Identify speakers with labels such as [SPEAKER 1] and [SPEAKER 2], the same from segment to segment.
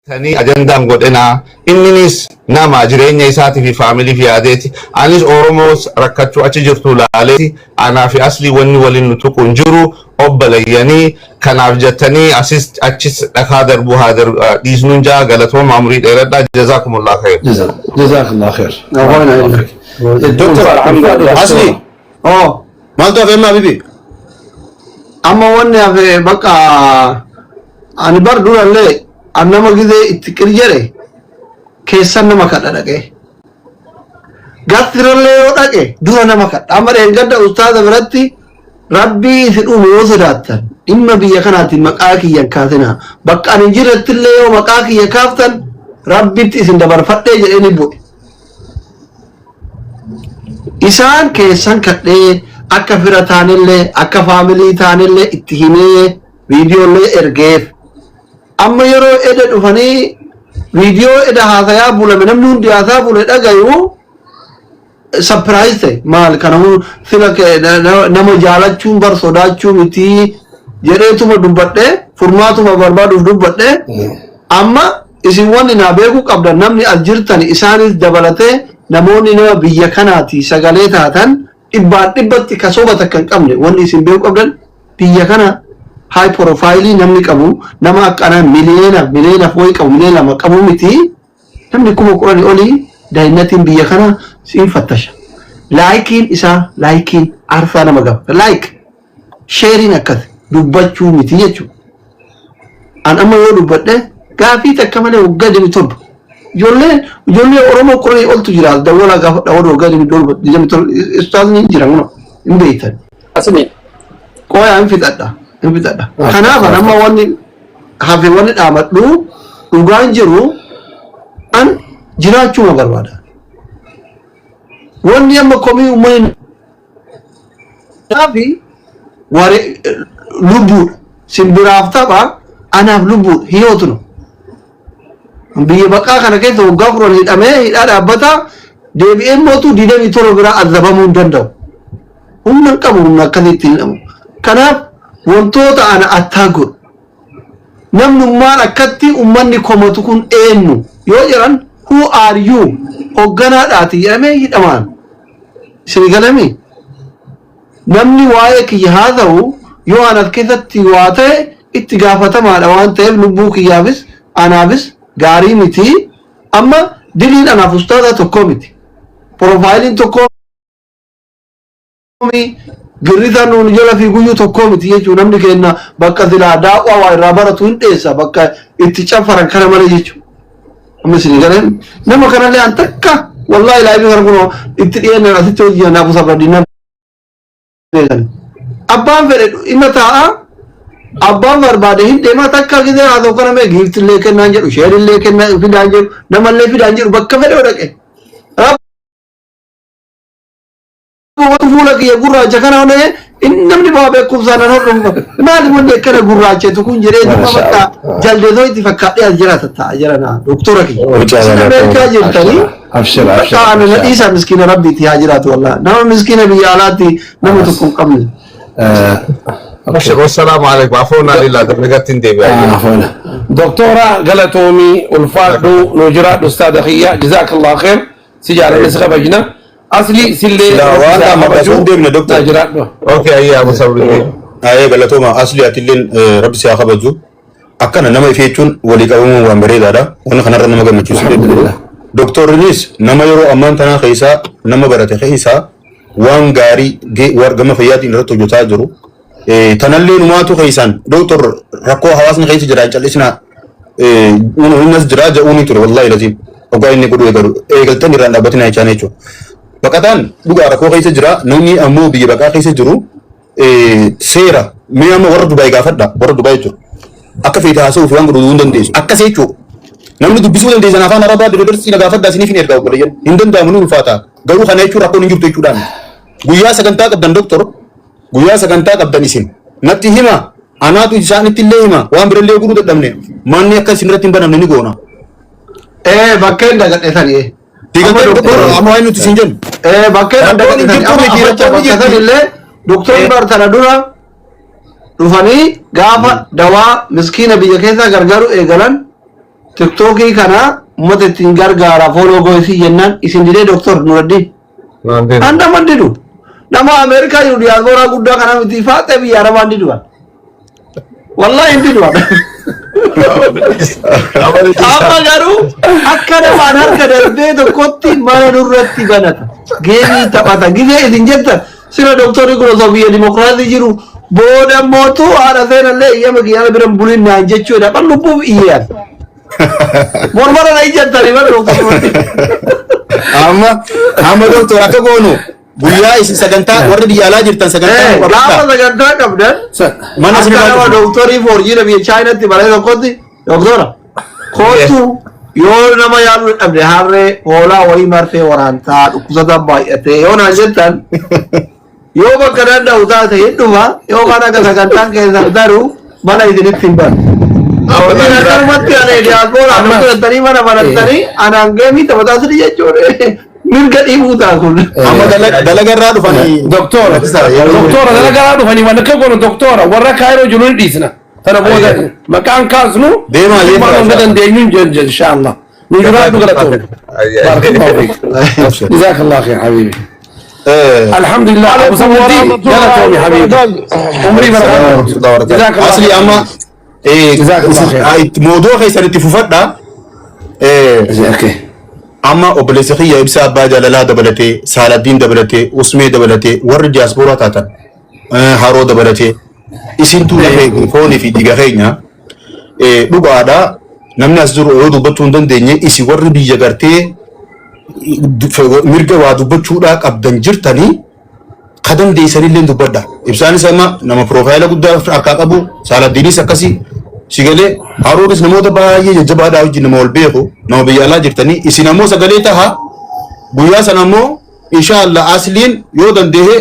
[SPEAKER 1] Tani ajandaan godhena inninis nama jireenya isaati fi faamilii fi aadeeti anis Oromoos rakkachuu achi jirtu laaleeti anaa fi asli wanni waliin nu tuqun jiru obbalayyanii kanaaf jettanii asis achis dhakaa darbu haa dhiisnuun jaa galatooma umurii dheeradhaa jazakumullah khair.
[SPEAKER 2] Jazakallah khair.
[SPEAKER 3] Doktor asli maaltu hafe amma bibi
[SPEAKER 2] amma wanni hafe bakka ani bar durallee annama gizee itti qirjere keessan nama kadha dhaqee gaatirallee yoo dhaqe dura nama kadha amma dheengadda ustaaza biratti rabbii isin uume yoo sodaattan dhimma biyya kanaatiin maqaa kiyyan kaasinaa bakka ani jirrettillee yoo maqaa kiyya kaaftan rabbitti isin dabarfadhee jedheni bu'e isaan keessan kadhee akka fira taanillee akka faamilii taanillee itti himee viidiyoollee ergeef amma yeroo eda dhufanii viidiyoo eda haasayaa bulame namni hundi haasaa bule dhagayu surprise ta'e maal kanamu fila nama jaalachuun bar sodaachuu miti jedheetuma dubbadhe furmaatuma barbaaduuf dubbadhe amma isin wanni naa beekuu qabdan namni as jirtan isaanis dabalatee namoonni nama biyya kanaati sagalee taatan dhibbaan dhibbatti kasoba takka hin qabne wanni isin beekuu qabdan biyya kana high profile namni qabu nama akkana miliyeena foyi qabu miliyeena lama qabu miti namni kuma qurani oli daa'innatiin biyya kana siin fattasha laayikiin isaa laayikiin arsaa nama gaba laayik sheeriin akkas dubbachuu miti jechuudha an amma yoo dubbadhe gaafii takka malee waggaa dimi torba ijoollee Oromoo quranii oltu jira dawwala gaafa dhawwadhu waggaa dimi torba ustaazni jira hin beektan
[SPEAKER 4] asli
[SPEAKER 2] qooyaa hin fixadha kanaaf nama wanni hafe wanni dhaamadhu dhugaan jiru an jiraachuu barbaada wanni amma komii uummanni naafi ware lubbuudha simbiraaf tapha anaaf lubbuudha hiyootu biyya baqaa kana keessa waggaa furan hidhamee hidhaa dhaabbata deebi'ee mootuu 27 biraa azabamuu hin danda'u humna hin qabu humna akkasitti hin dhabu kanaaf wantoota ana attaa godhu namnummaan akkatti ummanni komatu kun eenyu yoo jedhan who are you hogganaadhaati jedhamee hidhamaan isin galami namni waa'ee kiyya haa ta'u yoo anas keessatti waa ta'e itti gaafatamaadha waan ta'eef lubbuu kiyyaafis anaafis gaarii miti amma diliin anaaf ustaaza tokko miti profaayiliin tokko girritaan nuun jala fi guyyuu tokko miti jechuun namni kenna bakka silaa daawwaa waa irraa baratu hin dheessa bakka itti caffaran kana malee jechuudha. Amma isin galeen nama kanallee an takka wallaahi laayifii kana kunoo itti dhiyeennan asitti hojii naaf sabradinna abbaan fedhe dhimma taa'a abbaan barbaade hin deemaa takka gisee haa ta'u kana mee giiftillee kennaan jedhu sheerillee kennaan fidaan jedhu namallee fidaan jedhu bakka fedhe dhaqe. Fuula kiyya gurraacha kana olee namni baa beekumsaan an hodhamu maali wanni akkana gurraacheetu kun jedhee duuba bakka jaldeesoo itti fakkaadhee as jiraata ta'a jirana doktora kiyya isin Ameerikaa jirtanii bakka ana nadhiisaa miskiina rabbiitti haa jiraatu wallaahi nama miskiina biyya alaatti nama tokko hin qabne.
[SPEAKER 1] Wassalaamu alaikum afoonaa lillaa dargatiin deebi'aa.
[SPEAKER 2] Afoona. Doktora Galatoomi ulfaadhu nu jiraadhu ustaada kiyya jazaakallahu khair si jaalallis kabajna. asli sille
[SPEAKER 3] wanda maqasuun deemne doktor
[SPEAKER 2] jiraadhu
[SPEAKER 1] okay ayyaa musabri
[SPEAKER 3] ayee galatooma asli atilleen rabbi siyaa kabaju akkana nama ifeechuun walii qabamuu waan bareedaadha wanni kanarra nama gammachiisu doktorinis nama yeroo ammaan tanaa keessaa nama barate keessaa waan gaarii gama fayyaatiin irratti hojjetaa jiru tanallee numaatu keessaan doktor rakkoo hawaasni keessa jira callisna unas jira ja'uuni ture wallahi laziim ogaa inni godhu eegaltan irraan dhaabbatina jechaan jechuudha Bakatan dhugaa rakkoo keessa jira namni ammoo biyya baqaa keessa jiru seera mee amma warra Dubaay gaafadha warra Dubaay jiru akka feete haasa'uuf waan godhuu hin dandeessu akkas jechuudha namni dubbisuu dandeessan afaan arabaa dirdarsii na gaafadhaa isiniif hin ergaa obboleeyyan hin danda'amu ni ulfaata garuu kana jechuun rakkoon hin jirtu jechuudhaan guyyaa sagantaa qabdan doktor guyyaa sagantaa qabdan isin natti hima anaatu isaanitti illee hima waan birallee guruu dadhabne manni akka isin irratti hin banamne ni goona
[SPEAKER 2] bakka hin dagadheetanii
[SPEAKER 3] doktor amma waan nuti siin jennu
[SPEAKER 2] bakka doktorri bartana dura dhufanii gaafa dawaa miskiina biyya keessaa gargaaru eegalan tiktokii kana ummata ittiin gargaara follow goosii jennaan isin didee doktor Nuraddiin anda mandidu nama Ameerikaa jiru diyaasporaa guddaa kana miti faaxee biyya arabaan diduwan wallahi hin diduwan amma garuu akka namaan harka darbee tokkotti mana nurratti banata geemii taphata gizee isin jettan sira doktorri kun osoo biyya dimokiraatii jiru booda mootuu haadha seenallee iyyama kiyyaana biran bulinnaan jechuudha kan lubbuuf iyyaan mormara na ijjattanii bara doktorri
[SPEAKER 3] amma doktor akka goonu guyyaa isin sagantaa warri biyya alaa jirtan sagantaa
[SPEAKER 2] gaafa sagantaa qabdan
[SPEAKER 3] mana
[SPEAKER 2] akka nama doktorii foorjiidha biyya chaayinatti baree tokkotti doktora kootu yoo nama yaaluu dhabde harree hoolaa wayii marfee waraantaa dhukkubsataan baay'ate yoo naan jettan yoo bakka danda'u taate hin dhufa yoo kan akka sagantaan keessan daru mana isinitti hin banu. Akkanumatti ana diyaasporaa dhukkubsatanii mana banattanii anaan geemii taphataa sirrii jechuudha. Mirga dhiibuu ta'a kun.
[SPEAKER 3] amma dalagarraa dhufanii
[SPEAKER 4] doktora dalagarraa dhufanii waan akka goonu doktora warra kaayiroo jiru ni dhiisna. Tana booda maqaan kaasnu
[SPEAKER 3] deemaa
[SPEAKER 4] waan dandeenyu jenja inshallah. Ni jiraatu galatoon. Jazakallah khair habibi. Alhamdulillah Abu Samudi galatoon ya habibi. Umri barakatuh. Jazakallah.
[SPEAKER 3] asli amma موضوع خيسان اتفوفتا اما obboleessi kiyya ibsa abbaa jaalalaa dabalatee Saaladdiin dabalatee Usmee dabalatee warri diiyaasporaa taatan haroo dabalatee isintu foonii fi dhiiga keenya dhugaadha namni as jiru yoo dubbachuu hin dandeenye isin warri biyya gartee mirga waa dubbachuudhaa qabdan jirtanii kadam deeysanillee dubbadha ibsaanis amma nama profaayila guddaa harkaa qabu Saaladdiinis akkasii sigalee Haruunis namoota baay'ee jajjabaadhaa wajjin nama wal beeku nama biyya alaa jirtanii isin ammoo sagalee taha guyyaa sana ammoo inshaallah asliin yoo dandeehe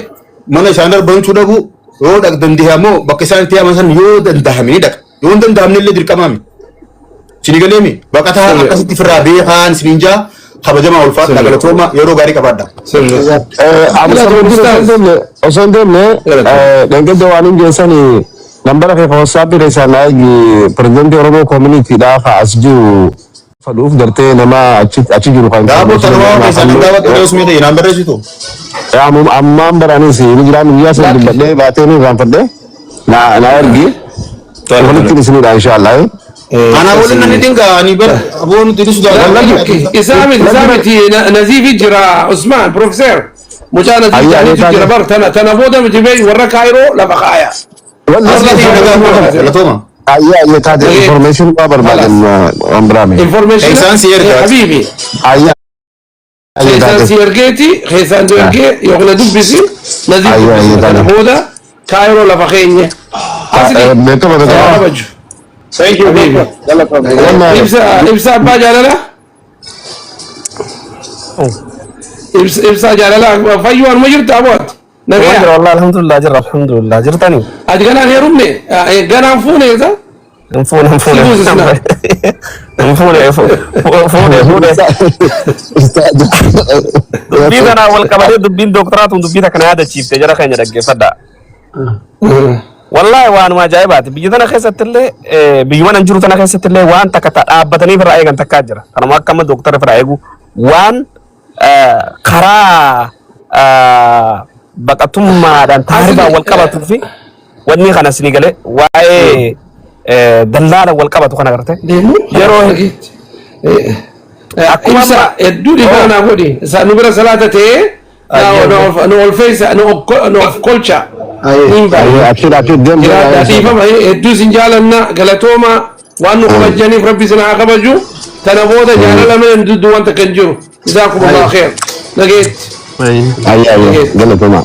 [SPEAKER 3] mana isaan darbachuu dhabu yoo dandeehe ammoo bakka isaan itti haman san yoo dandahame ni dhaqa yoo hin dandahamne illee dirqamaami sinigaleemi baqataa akkasitti firraa beekaan sininjaa kabajamaa ulfaata galatooma yeroo gaarii qabaadha.
[SPEAKER 5] Osoo hin deemne dhangagga waan hin geessanii nambara kee WhatsApp irraa naayigi pirezidaantii Oromoo koominiitiidhaaf as jiru fadhuuf gartee nama achi jiru kan
[SPEAKER 3] Gaaboo tanawaa keessan gaabaa qeeros mee ta'e naan barreessitu.
[SPEAKER 5] ammaan baraanis ni jiraan guyyaa sana dubbadhee baatee ni irraanfadhee na ergi walitti isinidha inshallah.
[SPEAKER 3] Ana waliin nan dinga ani bar aboon tirisu da
[SPEAKER 4] إسامي نزيف جرا عثمان بروفيسور مجا نزيف جرا بر تنا بودا مجيبي ورا كايرو لا بقايا
[SPEAKER 3] galatooma.
[SPEAKER 5] ayya taate information waa barbaadan ambraame
[SPEAKER 4] انفورميشن
[SPEAKER 3] إنسان سيرجع.
[SPEAKER 4] حبيبي
[SPEAKER 5] ayya
[SPEAKER 4] خيسان سيرجيتي خيسان سيرجي يغلى دبسي نزيف تنا بودا كايرو لا بقايا اصلي
[SPEAKER 5] beekama beekama
[SPEAKER 4] ثانك يو حبيبي إبسا أبا جالالا إبسا جالالا فايوان ما جرت أبوات نجاح
[SPEAKER 6] والله الحمد لله الحمد لله جرتني
[SPEAKER 4] أتقنا غير أمي قنا فوني إذا
[SPEAKER 6] فون دبي أنا أول كبار دبين دكتورات ودبي ذاك أنا هذا شيء تجرا خير نرجع فدا والله وان ما جايبات بيجنا خيسة اللي بيجوانا نجرو تنا خيسة اللي وان تكتا أبتني في رأيك أنت كاجرا أنا ما كم دكتور في رأيكو وان خرا بقتم ما دان تهربا والكبات في وني خنا سنيجله واي دلالة والكبات خنا قرته يروح
[SPEAKER 4] إبسا الدودي فانا هودي سنبرة صلاة تي نو الفيس نو كولشا
[SPEAKER 5] achii deem
[SPEAKER 4] dhiifama hedduu isin jaalanna galatooma waan nu kabajaniif rabbi isin haa kabaju tana booda jaalala dudduu wanta kan jiru jazaakumullahu khair nageetti
[SPEAKER 5] ayya galatoma